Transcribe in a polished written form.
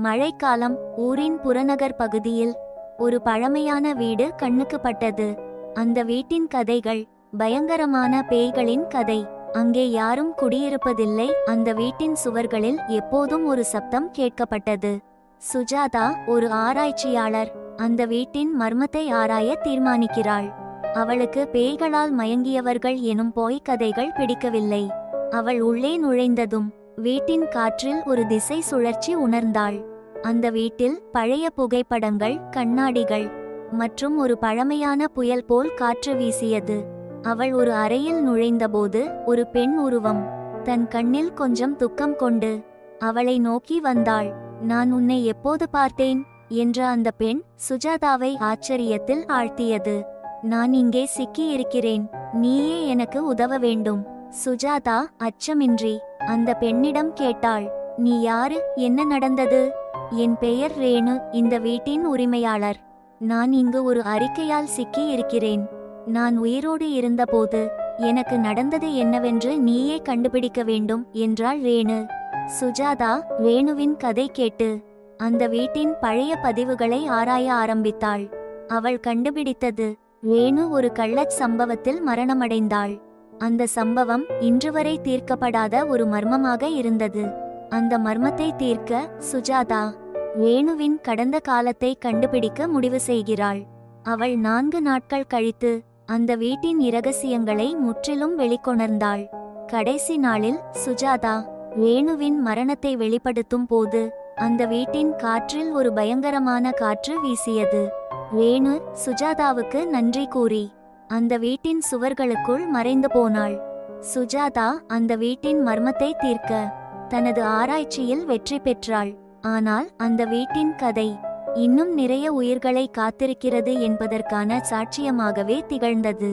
மழைக்காலம். ஊரின் புறநகர் பகுதியில் ஒரு பழமையான வீடு கண்ணுக்கு பட்டது. அந்த வீட்டின் கதைகள் பயங்கரமான பேய்களின் கதை. அங்கே யாரும் குடியிருப்பதில்லை. அந்த வீட்டின் சுவர்களில் எப்போதும் ஒரு சப்தம் கேட்கப்பட்டது. சுஜாதா ஒரு ஆராய்ச்சியாளர். அந்த வீட்டின் மர்மத்தை ஆராய தீர்மானிக்கிறாள். அவளுக்கு பேய்களால் மயங்கியவர்கள் எனும் போய் கதைகள் பிடிக்கவில்லை. அவள் உள்ளே நுழைந்ததும் வீட்டின் காற்றில் ஒரு திசை சுழற்சி உணர்ந்தாள். அந்த வீட்டில் பழைய புகைப்படங்கள், கண்ணாடிகள் மற்றும் ஒரு பழமையான புயல் போல் காற்று வீசியது. அவள் ஒரு அறையில் நுழைந்தபோது ஒரு பெண் உருவம் தன் கண்ணில் கொஞ்சம் துக்கம் கொண்டு அவளை நோக்கி வந்தாள். நான் உன்னை எப்போது பார்த்தேன் என்ற அந்த பெண் சுஜாதாவை ஆச்சரியத்தில் ஆழ்த்தியது. நான் இங்கே சிக்கி இருக்கிறேன், நீயே எனக்கு உதவ வேண்டும். சுஜாதா அச்சமின்றி அந்த பெண்ணிடம் கேட்டாள், நீ யாரு, என்ன நடந்தது? என் பெயர் ரேணு, இந்த வீட்டின் உரிமையாளர். நான் இங்கு ஒரு அறிக்கையால் சிக்கி இருக்கிறேன். நான் உயிரோடு இருந்தபோது எனக்கு நடந்தது என்னவென்று நீயே கண்டுபிடிக்க வேண்டும் என்றாள் ரேணு. சுஜாதா ரேணுவின் கதை கேட்டு அந்த வீட்டின் பழைய பதிவுகளை ஆராய ஆரம்பித்தாள். அவள் கண்டுபிடித்தது, ரேணு ஒரு கள்ளச் சம்பவத்தில் மரணமடைந்தாள். அந்த சம்பவம் இன்றுவரை தீர்க்கப்படாத ஒரு மர்மமாக இருந்தது. அந்த மர்மத்தை தீர்க்க சுஜாதா ரேணுவின் கடந்த காலத்தை கண்டுபிடிக்க முடிவு செய்கிறாள். அவள் 4 நாட்கள் கழித்து அந்த வீட்டின் இரகசியங்களை முற்றிலும் வெளிக்கொணர்ந்தாள். கடைசி நாளில் சுஜாதா ரேணுவின் மரணத்தை வெளிப்படுத்தும் போது அந்த வீட்டின் காற்றில் ஒரு பயங்கரமான காற்று வீசியது. ரேணு சுஜாதாவுக்கு நன்றி கூறி அந்த வீட்டின் சுவர்களுக்குள் மறைந்து போனாள். சுஜாதா அந்த வீட்டின் மர்மத்தை தீர்க்க தனது ஆராய்ச்சியில் வெற்றி பெற்றாள். ஆனால் அந்த வீட்டின் கதை இன்னும் நிறைய உயிர்களை காத்திருக்கிறது என்பதற்கான சாட்சியமாகவே திகழ்ந்தது.